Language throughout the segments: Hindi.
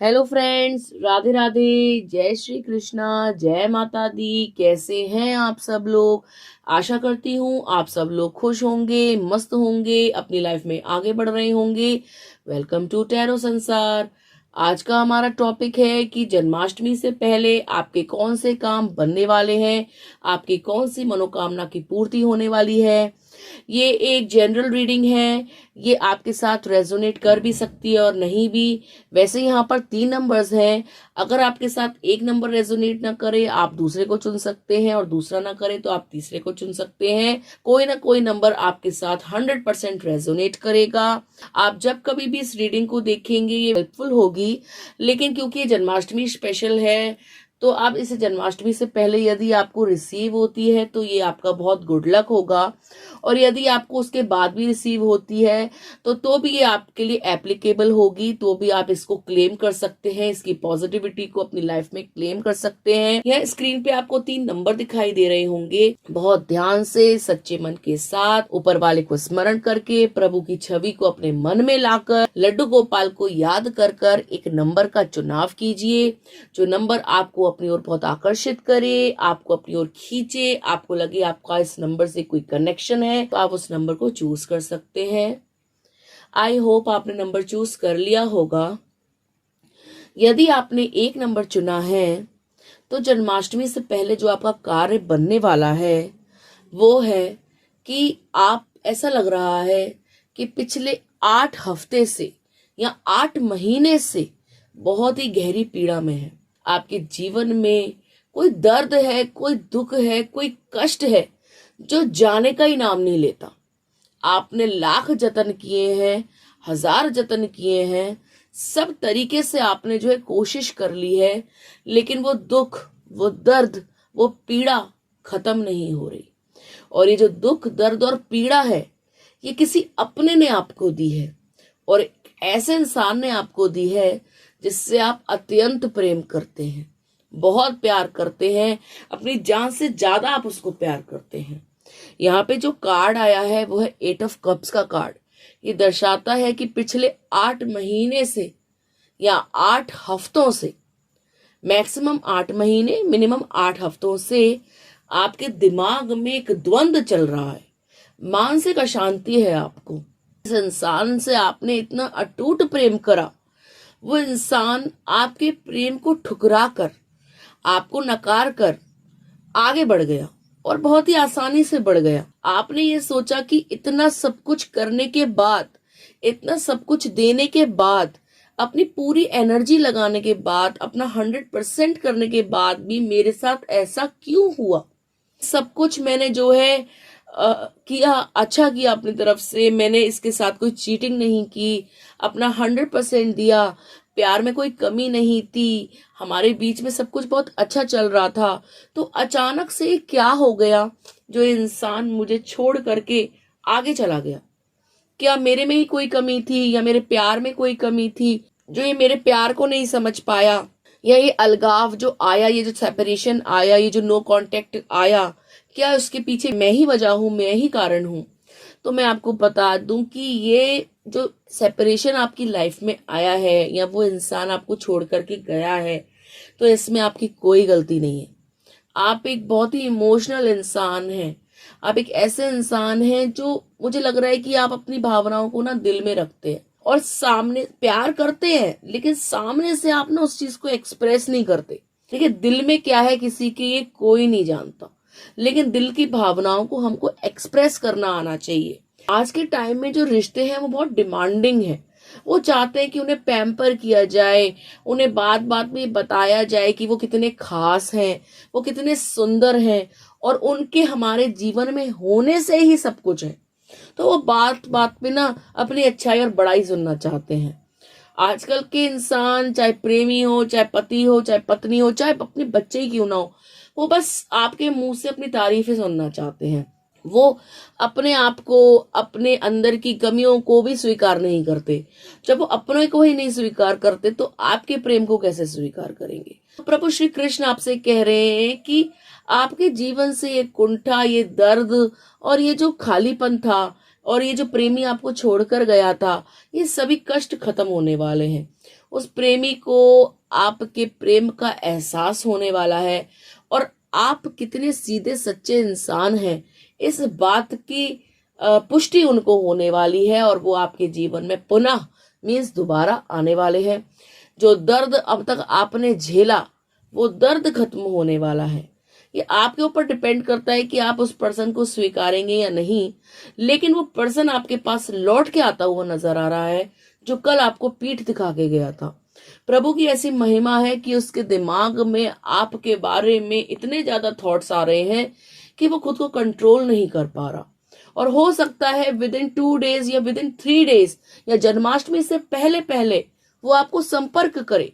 Hello friends, Radhe Radhe. जय श्री कृष्णा, जय माता दी। कैसे हैं आप सब लोग? आशा करती हूँ आप सब लोग खुश होंगे, मस्त होंगे, अपनी लाइफ में आगे बढ़ रहे होंगे। वेलकम टू टैरो संसार। आज का हमारा टॉपिक है कि जन्माष्टमी से पहले आपके कौन से काम बनने वाले हैं, आपकी कौन सी मनोकामना की पूर्ति होने वाली है। ये एक जनरल रीडिंग है, ये आपके साथ रेजोनेट कर भी सकती है और नहीं भी। वैसे यहाँ पर 3 नंबर्स हैं। अगर आपके साथ एक नंबर रेजोनेट ना करे, आप दूसरे को चुन सकते हैं, और दूसरा ना करे तो आप तीसरे को चुन सकते हैं। कोई ना कोई नंबर आपके साथ 100% रेजोनेट करेगा। आप जब कभी भी इस रीडिंग को देखेंगे ये हेल्पफुल होगी। लेकिन क्योंकि ये जन्माष्टमी स्पेशल है, तो आप इसे जन्माष्टमी से पहले यदि आपको रिसीव होती है तो ये आपका बहुत गुड लक होगा, और यदि आपको उसके बाद भी रिसीव होती है तो भी ये आपके लिए एप्लीकेबल होगी। तो भी आप इसको क्लेम कर सकते हैं, इसकी पॉजिटिविटी को अपनी लाइफ में क्लेम कर सकते हैं। यह स्क्रीन पे आपको 3 नंबर दिखाई दे रहे होंगे। बहुत ध्यान से, सच्चे मन के साथ, ऊपर वाले को स्मरण करके, प्रभु की छवि को अपने मन में लाकर, लड्डू गोपाल को याद कर कर एक नंबर का चुनाव कीजिए। जो नंबर आपको अपनी ओर बहुत आकर्षित करे, आपको अपनी ओर खींचे, आपको लगे आपका इस नंबर से कोई कनेक्शन है, तो आप उस नंबर को चूज कर सकते हैं। आई होप आपने नंबर चूज कर लिया होगा। यदि आपने एक नंबर चुना है तो जन्माष्टमी से पहले जो आपका कार्य बनने वाला है वो है कि आप, ऐसा लग रहा है कि पिछले 8 हफ्ते से या 8 महीने से बहुत ही गहरी पीड़ा में है। आपके जीवन में कोई दर्द है, कोई दुख है, कोई कष्ट है जो जाने का ही नाम नहीं लेता। आपने लाख जतन किए हैं, 1000 जतन किए हैं, सब तरीके से आपने जो है कोशिश कर ली है, लेकिन वो दुख, वो दर्द, वो पीड़ा खत्म नहीं हो रही। और ये जो दुख, दर्द और पीड़ा है, ये किसी अपने ने आपको दी है, और एक ऐसे इंसान ने आपको दी है जिससे आप अत्यंत प्रेम करते हैं, बहुत प्यार करते हैं, अपनी जान से ज्यादा आप उसको प्यार करते हैं। यहाँ पे जो कार्ड आया है वो है 8 ऑफ कप्स का कार्ड। ये दर्शाता है कि पिछले 8 महीने से या 8 हफ्तों से, मैक्सिमम 8 महीने, मिनिमम 8 हफ्तों से आपके दिमाग में एक द्वंद्व चल रहा है, मानसिक अशांति है आपको। इस इंसान से आपने इतना अटूट प्रेम करा, वो इंसान आपके प्रेम को ठुकरा कर, आपको नकार कर आगे बढ़ गया, और बहुत ही आसानी से बढ़ गया। आपने ये सोचा कि इतना सब कुछ करने के बाद, इतना सब कुछ देने के बाद, अपनी पूरी एनर्जी लगाने के बाद, अपना 100% करने के बाद भी मेरे साथ ऐसा क्यों हुआ? सब कुछ मैंने जो है किया, अच्छा किया अपनी तरफ से, मैंने इसके साथ कोई चीटिंग नहीं की, अपना 100% दिया, प्यार में कोई कमी नहीं थी, हमारे बीच में सब कुछ बहुत अच्छा चल रहा था। तो अचानक से ये क्या हो गया जो इंसान मुझे छोड़ करके आगे चला गया? क्या मेरे में ही कोई कमी थी, या मेरे प्यार में कोई कमी थी जो ये मेरे प्यार को नहीं समझ पाया? या ये अलगाव जो आया, ये जो सेपरेशन आया, ये जो नो कांटेक्ट आया, क्या उसके पीछे मैं ही वजह हूं, मैं ही कारण हूं? तो मैं आपको बता दूं कि ये जो सेपरेशन आपकी लाइफ में आया है, या वो इंसान आपको छोड़ करके गया है, तो इसमें आपकी कोई गलती नहीं है। आप एक बहुत ही इमोशनल इंसान हैं। आप एक ऐसे इंसान हैं जो, मुझे लग रहा है कि आप अपनी भावनाओं को ना दिल में रखते हैं, और सामने प्यार करते हैं, लेकिन सामने से आप ना उस चीज को एक्सप्रेस नहीं करते। देखिए, दिल में क्या है किसी के, ये कोई नहीं जानता, लेकिन दिल की भावनाओं को हमको एक्सप्रेस करना आना चाहिए। आज के टाइम में जो रिश्ते हैं वो बहुत डिमांडिंग है। वो चाहते हैं कि उन्हें पैम्पर किया जाए, उन्हें बात बात में बताया जाए कि वो कितने खास हैं, वो कितने सुंदर हैं, और उनके हमारे जीवन में होने से ही सब कुछ है। तो वो बात बात में ना अपनी अच्छाई और बड़ाई सुनना चाहते हैं। आजकल के इंसान, चाहे प्रेमी हो, चाहे पति हो, चाहे पत्नी हो, चाहे अपने बच्चे ही क्यों ना हो, वो बस आपके मुंह से अपनी तारीफें सुनना चाहते हैं। वो अपने आप को, अपने अंदर की कमियों को भी स्वीकार नहीं करते। जब वो अपने को ही नहीं स्वीकार करते तो आपके प्रेम को कैसे स्वीकार करेंगे? तो प्रभु श्री कृष्ण आपसे कह रहे हैं कि आपके जीवन से ये कुंठा, ये दर्द और ये जो खालीपन था, और ये जो प्रेमी आपको छोड़कर गया था, ये सभी कष्ट खत्म होने वाले हैं। उस प्रेमी को आपके प्रेम का एहसास होने वाला है और आप कितने सीधे सच्चे इंसान हैं इस बात की पुष्टि उनको होने वाली है और वो आपके जीवन में पुनः मीन्स दोबारा आने वाले हैं। जो दर्द अब तक आपने झेला वो दर्द खत्म होने वाला है। ये आपके ऊपर डिपेंड करता है कि आप उस पर्सन को स्वीकारेंगे या नहीं, लेकिन वो पर्सन आपके पास लौट के आता हुआ नजर आ रहा है जो कल आपको पीठ दिखा के गया था। प्रभु की ऐसी महिमा है कि उसके दिमाग में आपके बारे में इतने ज्यादा थॉट्स आ रहे हैं कि वो खुद को कंट्रोल नहीं कर पा रहा। और हो सकता है विद इन 2 डेज या विद इन 3 डेज या जन्माष्टमी से पहले पहले वो आपको संपर्क करे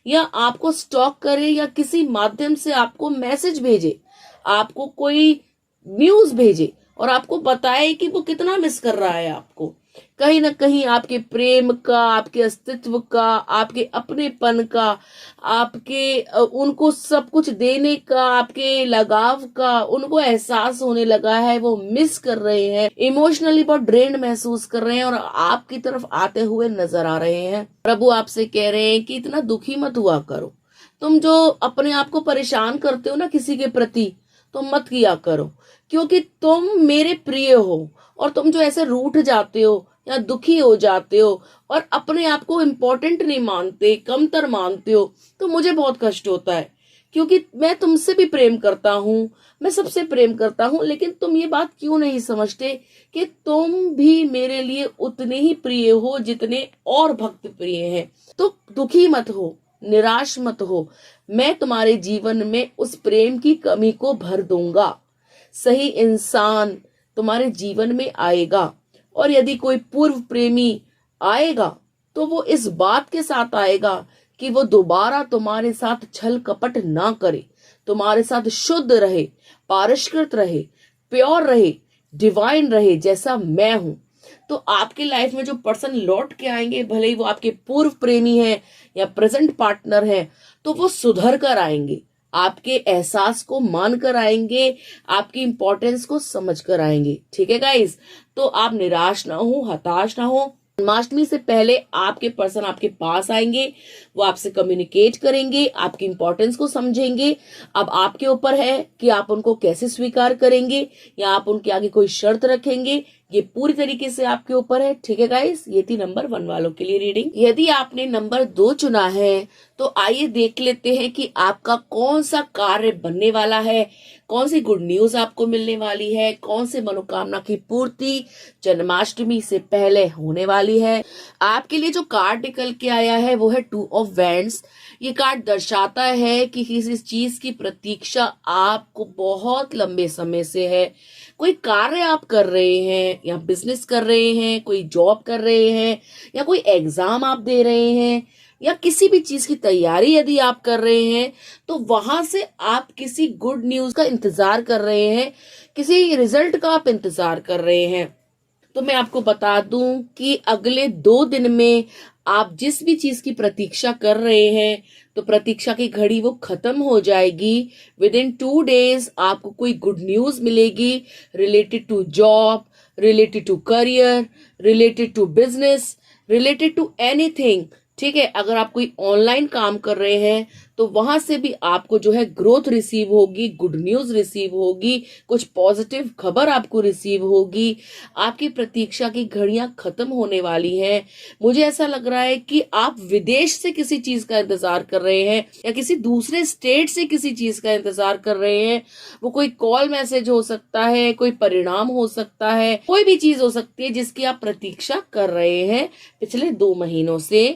या आपको स्टॉक करे या किसी माध्यम से आपको मैसेज भेजे, आपको कोई न्यूज भेजे और आपको बताए कि वो कितना मिस कर रहा है आपको। कहीं ना कहीं आपके प्रेम का, आपके अस्तित्व का, आपके अपनेपन का, आपके उनको सब कुछ देने का, आपके लगाव का उनको एहसास होने लगा है। वो मिस कर रहे हैं, इमोशनली बहुत ड्रेन्ड महसूस कर रहे हैं और आपकी तरफ आते हुए नजर आ रहे हैं। प्रभु आपसे कह रहे हैं कि इतना दुखी मत हुआ करो। तुम जो अपने आप को परेशान करते हो ना किसी के प्रति, तुम मत किया करो, क्योंकि तुम मेरे प्रिय हो। और तुम जो ऐसे रूठ जाते हो या दुखी हो जाते हो और अपने आप को इम्पोर्टेंट नहीं मानते, कमतर मानते हो, तो मुझे बहुत कष्ट होता है, क्योंकि मैं तुमसे भी प्रेम करता हूँ, मैं सबसे प्रेम करता हूँ, लेकिन तुम ये बात क्यों नहीं समझते कि तुम भी मेरे लिए उतने ही प्रिय हो जितने और भक्त प्रिय हैं। तो दुखी मत हो, निराश मत हो, मैं तुम्हारे जीवन में उस प्रेम की कमी को भर दूंगा। सही इंसान तुम्हारे जीवन में आएगा और यदि कोई पूर्व प्रेमी आएगा तो वो इस बात के साथ आएगा कि वो दोबारा तुम्हारे साथ छल कपट ना करे, तुम्हारे साथ शुद्ध रहे, पारस्कृत रहे, प्योर रहे, डिवाइन रहे, जैसा मैं हूं। तो आपके लाइफ में जो पर्सन लौट के आएंगे, भले ही वो आपके पूर्व प्रेमी हैं या प्रेजेंट पार्टनर हैं, तो वो सुधर कर आएंगे, आपके एहसास को मान कर आएंगे, आपकी इंपॉर्टेंस को समझ कर आएंगे। ठीक है गाइस, तो आप निराश ना हो, हताश ना हो। जन्माष्टमी से पहले आपके पर्सन आपके पास आएंगे, वो आपसे कम्युनिकेट करेंगे, आपकी इंपॉर्टेंस को समझेंगे। अब आपके ऊपर है कि आप उनको कैसे स्वीकार करेंगे या आप उनके आगे कोई शर्त रखेंगे, ये पूरी तरीके से आपके ऊपर है। ठीक है गाइस, ये थी नंबर 1 वालों के लिए रीडिंग। यदि आपने नंबर 2 चुना है तो आइए देख लेते हैं कि आपका कौन सा कार्य बनने वाला है, कौन सी गुड न्यूज आपको मिलने वाली है, कौन से मनोकामना की पूर्ति जन्माष्टमी से पहले होने वाली है। आपके लिए जो कार्ड निकल के आया है वो है 2 ऑफ वैंड्स। ये कार्ड दर्शाता है कि किसी चीज की प्रतीक्षा आपको बहुत लंबे समय से है। कोई कार्य आप कर रहे हैं या बिजनेस कर रहे हैं, कोई जॉब कर रहे हैं या कोई एग्जाम आप दे रहे हैं या किसी भी चीज की तैयारी यदि आप कर रहे हैं, तो वहां से आप किसी गुड न्यूज का इंतजार कर रहे हैं, किसी रिजल्ट का आप इंतजार कर रहे हैं। तो मैं आपको बता दूं कि अगले 2 दिन में आप जिस भी चीज की प्रतीक्षा कर रहे हैं, तो प्रतीक्षा की घड़ी वो खत्म हो जाएगी। विद इन 2 डेज आपको कोई गुड न्यूज मिलेगी related to job, related to career, related to business, related to anything. ठीक है, अगर आप कोई ऑनलाइन काम कर रहे हैं तो वहां से भी आपको जो है ग्रोथ रिसीव होगी, गुड न्यूज रिसीव होगी, कुछ पॉजिटिव खबर आपको रिसीव होगी। आपकी प्रतीक्षा की घड़ियां खत्म होने वाली हैं। मुझे ऐसा लग रहा है कि आप विदेश से किसी चीज का इंतजार कर रहे हैं या किसी दूसरे स्टेट से किसी चीज का इंतजार कर रहे हैं। वो कोई कॉल मैसेज हो सकता है, कोई परिणाम हो सकता है, कोई भी चीज हो सकती है जिसकी आप प्रतीक्षा कर रहे हैं पिछले 2 महीनों से।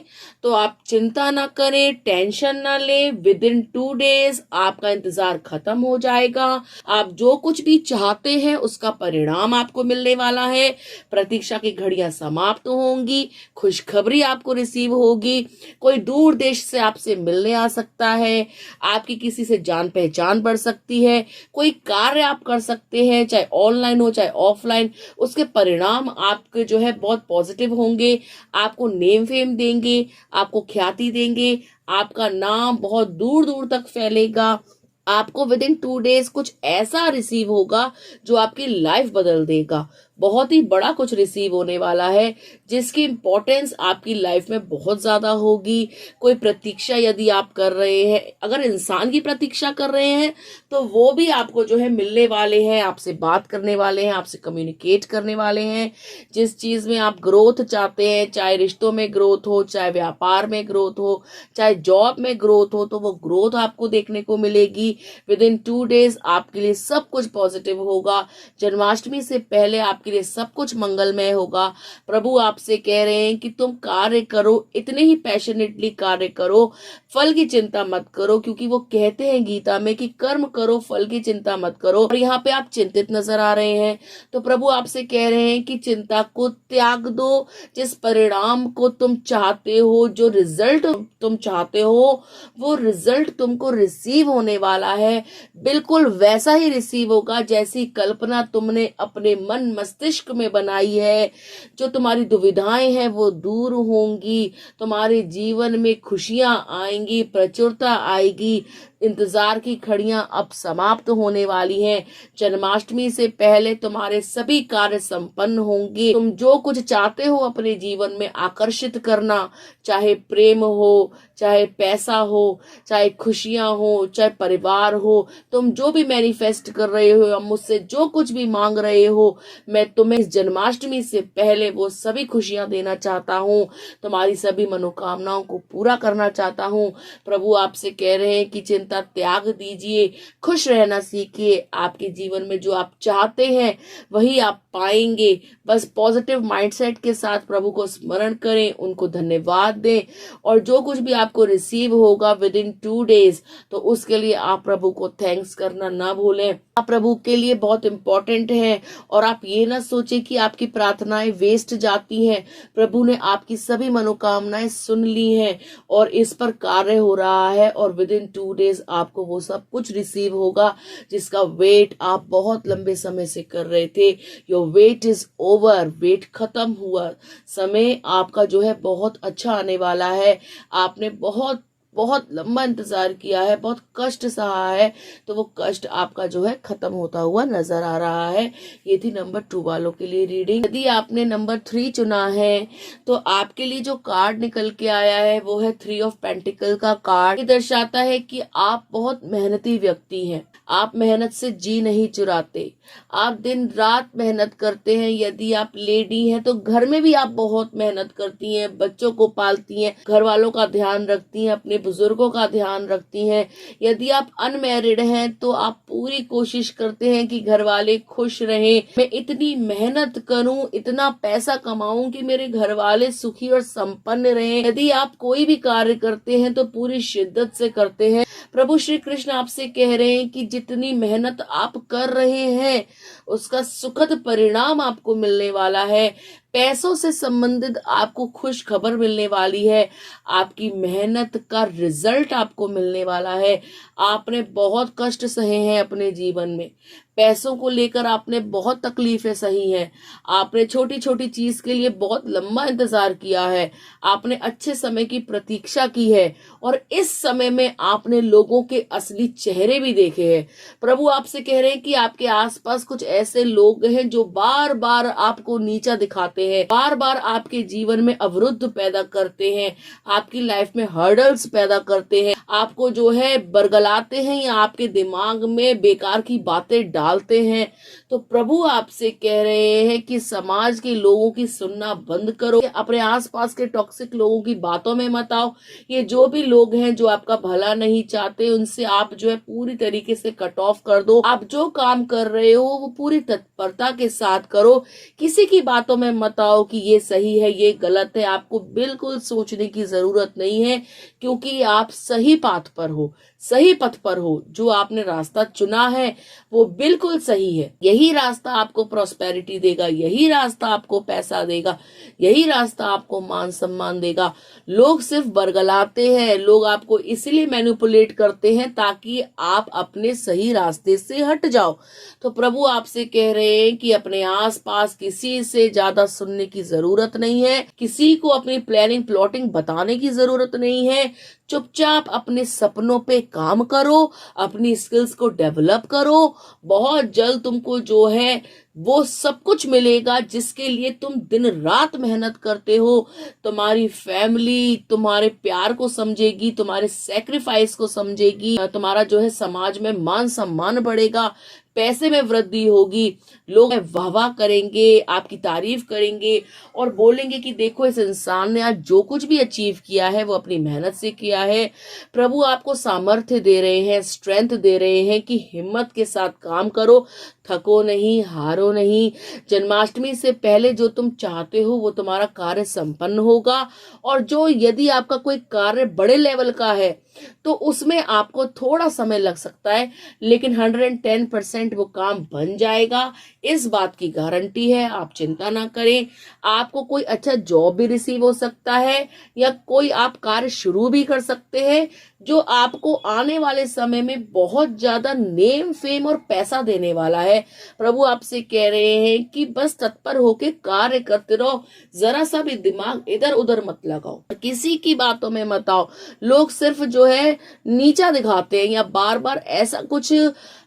तो आप चिंता ना करें, टेंशन ना लें, विद इन 2 डेज आपका इंतजार खत्म हो जाएगा। आप जो कुछ भी चाहते हैं उसका परिणाम आपको मिलने वाला है। प्रतीक्षा की घड़ियां समाप्त होंगी, खुशखबरी आपको रिसीव होगी। कोई दूर देश से आपसे मिलने आ सकता है, आपकी किसी से जान पहचान बढ़ सकती है, कोई कार्य आप कर सकते हैं, चाहे ऑनलाइन हो चाहे ऑफलाइन, उसके परिणाम आपके जो है बहुत पॉजिटिव होंगे। आपको नेम फेम देंगे, आपको ख्याति देंगे, आपका नाम बहुत दूर दूर तक फैलेगा। आपको विद इन 2 डेज कुछ ऐसा रिसीव होगा जो आपकी लाइफ बदल देगा। बहुत ही बड़ा कुछ रिसीव होने वाला है, जिसकी इम्पोर्टेंस आपकी लाइफ में बहुत ज़्यादा होगी। कोई प्रतीक्षा यदि आप कर रहे हैं, अगर इंसान की प्रतीक्षा कर रहे हैं, तो वो भी आपको जो है मिलने वाले हैं, आपसे बात करने वाले हैं, आपसे कम्युनिकेट करने वाले हैं। जिस चीज़ में आप ग्रोथ चाहते हैं, चाहे रिश्तों में ग्रोथ हो, चाहे व्यापार में ग्रोथ हो, चाहे जॉब में ग्रोथ हो, तो वो ग्रोथ आपको देखने को मिलेगी। विद इन 2 days आपके लिए सब कुछ पॉजिटिव होगा। जन्माष्टमी से पहले आपके लिए सब कुछ मंगलमय होगा। प्रभु आपसे कह रहे हैं कि तुम कार्य करो, इतने ही पैशनेटली कार्य करो, फल की चिंता मत करो, क्योंकि वो कहते हैं गीता में कि कर्म करो, फल की चिंता मत करो। और यहाँ पे आप चिंतित नजर आ रहे हैं, तो प्रभु आपसे कह रहे हैं कि चिंता को त्याग दो। जिस परिणाम को तुम चाहते हो, जो रिजल्ट तुम चाहते हो, वो रिजल्ट तुमको रिसीव होने वाला है। बिल्कुल वैसा ही रिसीव होगा जैसी कल्पना तुमने अपने मन मस्तिष्क में बनाई है। जो तुम्हारी दुविधाएं हैं वो दूर होंगी, तुम्हारे जीवन में खुशियां आएंगी, प्रचुरता आएगी। इंतजार की घड़ियां अब समाप्त होने वाली हैं। जन्माष्टमी से पहले तुम्हारे सभी कार्य संपन्न होंगे। तुम जो कुछ चाहते हो अपने जीवन में आकर्षित करना, चाहे प्रेम हो, चाहे पैसा हो, चाहे खुशियां हो, चाहे परिवार हो, तुम जो भी मैनिफेस्ट कर रहे हो या मुझसे जो कुछ भी मांग रहे हो, मैं तुम्हें इस जन्माष्टमी से पहले वो सभी खुशियां देना चाहता हूँ, तुम्हारी सभी मनोकामनाओं को पूरा करना चाहता हूँ। प्रभु आपसे कह रहे हैं कि चिंता त्याग दीजिए, खुश रहना सीखिए। आपके जीवन में जो आप चाहते हैं वही आप पाएंगे। बस पॉजिटिव माइंडसेट के साथ प्रभु को स्मरण करें, उनको धन्यवाद दें, और जो कुछ भी आपको रिसीव होगा विद इन 2 days, तो उसके लिए आप प्रभु को थैंक्स करना ना भूलें। आप प्रभु के लिए बहुत इंपॉर्टेंट है, और आप ये ना सोचें कि आपकी प्रार्थनाएं वेस्ट जाती हैं। प्रभु ने आपकी सभी मनोकामनाएं सुन ली हैं और इस पर कार्य हो रहा है, और विद इन 2 days आपको वो सब कुछ रिसीव होगा जिसका वेट आप बहुत लंबे समय से कर रहे थे। Your wait is over, wait खत्म हुआ। समय आपका जो है बहुत अच्छा आने वाला है। आपने बहुत बहुत लंबा इंतजार किया है, बहुत कष्ट सहा है, तो वो कष्ट आपका जो है खत्म होता हुआ नजर आ रहा है। ये थी नंबर 2 वालों के लिए रीडिंग। यदि आपने नंबर 3 चुना है, तो आपके लिए जो कार्ड निकल के आया है वो है 3 ऑफ पेंटिकल का कार्ड। ये दर्शाता है कि आप बहुत मेहनती व्यक्ति हैं। आप मेहनत से जी नहीं चुराते, आप दिन रात मेहनत करते हैं। यदि आप लेडी हैं तो घर में भी आप बहुत मेहनत करती हैं, बच्चों को पालती हैं, घर वालों का ध्यान रखती हैं, अपने बुजुर्गों का ध्यान रखती हैं। यदि आप अनमैरिड हैं तो आप पूरी कोशिश करते हैं कि घर वाले खुश रहें। मैं इतनी मेहनत करूं, इतना पैसा कमाऊं कि मेरे घर वाले सुखी और संपन्न रहें। यदि आप कोई भी कार्य करते हैं तो पूरी शिद्दत से करते हैं। प्रभु श्री कृष्ण आपसे कह रहे हैं कि जितनी मेहनत आप कर रहे हैं उसका सुखद परिणाम आपको मिलने वाला है। पैसों से संबंधित आपको खुश खबर मिलने वाली है। आपकी मेहनत का रिजल्ट आपको मिलने वाला है। आपने बहुत कष्ट सहे हैं अपने जीवन में, पैसों को लेकर आपने बहुत तकलीफें सही हैं। आपने छोटी छोटी चीज के लिए बहुत लंबा इंतजार किया है। आपने अच्छे समय की प्रतीक्षा की है, और इस समय में आपने लोगों के असली चेहरे भी देखे हैं। प्रभु आपसे कह रहे हैं कि आपके आसपास कुछ ऐसे लोग हैं जो बार बार आपको नीचा दिखाते हैं, बार बार आपके जीवन में अवरुद्ध पैदा करते हैं, आपकी लाइफ में हर्डल्स पैदा करते हैं, आपको जो है बरगलाते हैं या आपके दिमाग में बेकार की बातें डालते हैं। तो प्रभु आपसे कह रहे हैं कि समाज के लोगों की सुनना बंद करो, अपने आसपास के टॉक्सिक लोगों की बातों में मत आओ। ये जो भी लोग हैं जो आपका भला नहीं चाहते, उनसे आप जो है पूरी तरीके से कट ऑफ कर दो। आप जो काम कर रहे हो वो पूरी तत्परता के साथ करो। किसी की बातों में मत आओ कि ये सही है, ये गलत है। आपको बिल्कुल सोचने की जरूरत नहीं है, क्योंकि आप सही पाथ पर हो, सही पथ पर हो। जो आपने रास्ता चुना है वो बिल्कुल सही है। यही रास्ता आपको प्रॉस्पेरिटी देगा, यही रास्ता आपको पैसा देगा, यही रास्ता आपको मान सम्मान देगा। लोग सिर्फ बरगलाते हैं, लोग आपको इसलिए मैनिपुलेट करते हैं ताकि आप अपने सही रास्ते से हट जाओ। तो प्रभु आपसे कह रहे हैं कि अपने आसपास किसी से ज्यादा सुनने की जरूरत नहीं है, किसी को अपनी प्लानिंग प्लॉटिंग बताने की जरूरत नहीं है। चुपचाप अपने सपनों पे काम करो, अपनी स्किल्स को डेवलप करो। बहुत जल्द तुमको जो है वो सब कुछ मिलेगा जिसके लिए तुम दिन रात मेहनत करते हो। तुम्हारी फैमिली तुम्हारे प्यार को समझेगी, तुम्हारे सेक्रीफाइस को समझेगी, तुम्हारा जो है समाज में मान सम्मान बढ़ेगा, पैसे में वृद्धि होगी, लोग वाह वाह करेंगे, आपकी तारीफ करेंगे और बोलेंगे कि देखो इस इंसान ने आज जो कुछ भी अचीव किया है वो अपनी मेहनत से किया है। प्रभु आपको सामर्थ्य दे रहे हैं, स्ट्रेंथ दे रहे हैं कि हिम्मत के साथ काम करो, थको नहीं, हारो नहीं। जन्माष्टमी से पहले जो तुम चाहते हो वो तुम्हारा कार्य संपन्न होगा। और जो यदि आपका कोई कार्य बड़े लेवल का है तो उसमें आपको थोड़ा समय लग सकता है, लेकिन 110% वो काम बन जाएगा, इस बात की गारंटी है। आप चिंता ना करें। आपको कोई अच्छा जॉब भी रिसीव हो सकता है या कोई आप कार्य शुरू भी कर सकते हैं जो आपको आने वाले समय में बहुत ज्यादा नेम फेम और पैसा देने वाला है। प्रभु आपसे कह रहे हैं कि बस तत्पर होके कार्य करते रहो, जरा सा भी दिमाग इधर उधर मत लगाओ, किसी की बातों में मत आओ। लोग सिर्फ जो है नीचा दिखाते हैं या बार बार ऐसा कुछ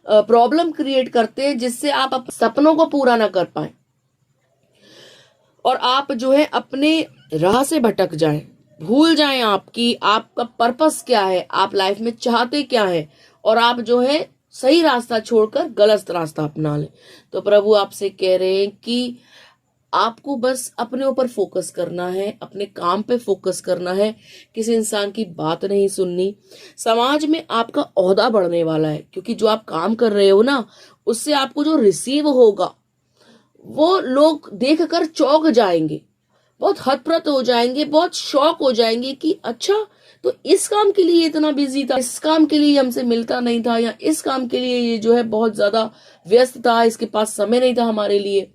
प्रॉब्लम क्रिएट करते हैं जिससे आप अपने सपनों को पूरा ना कर पाए और आप जो है अपने राह से भटक जाएं, भूल जाएं आपकी आपका पर्पस क्या है, आप लाइफ में चाहते क्या है, और आप जो है सही रास्ता छोड़कर गलत रास्ता अपना लें। तो प्रभु आपसे कह रहे हैं कि आपको बस अपने ऊपर फोकस करना है, अपने काम पे फोकस करना है, किसी इंसान की बात नहीं सुननी। समाज में आपका ओहदा बढ़ने वाला है क्योंकि जो आप काम कर रहे हो ना उससे आपको जो रिसीव होगा वो लोग देखकर चौंक जाएंगे, बहुत हतप्रत हो जाएंगे, बहुत शॉक हो जाएंगे कि अच्छा तो इस काम के लिए इतना बिजी था, इस काम के लिए हमसे मिलता नहीं था, या इस काम के लिए ये जो है बहुत ज्यादा व्यस्त था, इसके पास समय नहीं था हमारे लिए।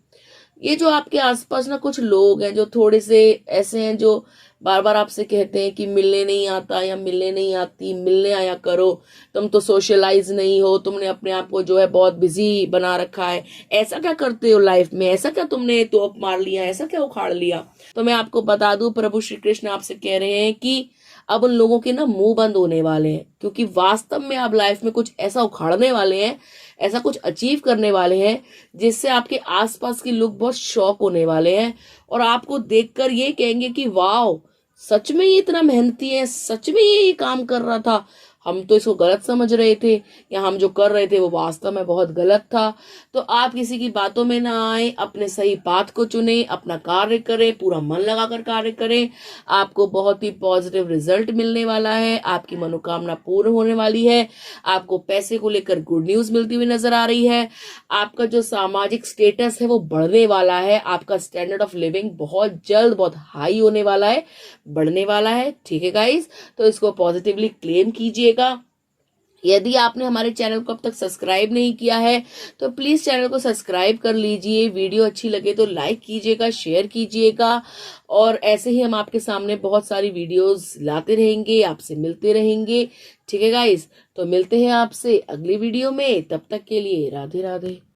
ये जो आपके आसपास ना कुछ लोग हैं जो थोड़े से ऐसे हैं जो बार बार आपसे कहते हैं कि मिलने नहीं आता या मिलने नहीं आती, मिलने आया करो, तुम तो सोशलाइज नहीं हो, तुमने अपने आप को जो है बहुत बिजी बना रखा है, ऐसा क्या करते हो लाइफ में, ऐसा क्या तुमने तोप मार लिया, ऐसा क्या उखाड़ लिया। तो मैं आपको बता दूं प्रभु श्री कृष्ण आपसे कह रहे हैं कि अब उन लोगों के ना मुंह बंद होने वाले हैं, क्योंकि वास्तव में आप लाइफ में कुछ ऐसा उखाड़ने वाले हैं, ऐसा कुछ अचीव करने वाले हैं जिससे आपके आसपास के लोग बहुत शॉक होने वाले हैं और आपको देखकर ये कहेंगे कि वाह, सच में ये इतना मेहनती है, सच में ये काम कर रहा था, हम तो इसको गलत समझ रहे थे, या हम जो कर रहे थे वो वास्तव में बहुत गलत था। तो आप किसी की बातों में ना आए, अपने सही पाथ को चुने, अपना कार्य करें, पूरा मन लगाकर कार्य करें, आपको बहुत ही पॉजिटिव रिजल्ट मिलने वाला है, आपकी मनोकामना पूर्ण होने वाली है, आपको पैसे को लेकर गुड न्यूज मिलती हुई नजर आ रही है, आपका जो सामाजिक स्टेटस है वो बढ़ने वाला है, आपका स्टैंडर्ड ऑफ लिविंग बहुत जल्द बहुत हाई होने वाला है, बढ़ने वाला है। ठीक है गाइस, तो इसको पॉजिटिवली क्लेम कीजिएगा। यदि आपने हमारे चैनल को अब तक सब्सक्राइब नहीं किया है तो प्लीज चैनल को सब्सक्राइब कर लीजिए, वीडियो अच्छी लगे तो लाइक कीजिएगा, शेयर कीजिएगा, और ऐसे ही हम आपके सामने बहुत सारी वीडियोस लाते रहेंगे, आपसे मिलते रहेंगे। ठीक है गाइस, तो मिलते हैं आपसे अगली वीडियो में, तब तक के लिए राधे राधे।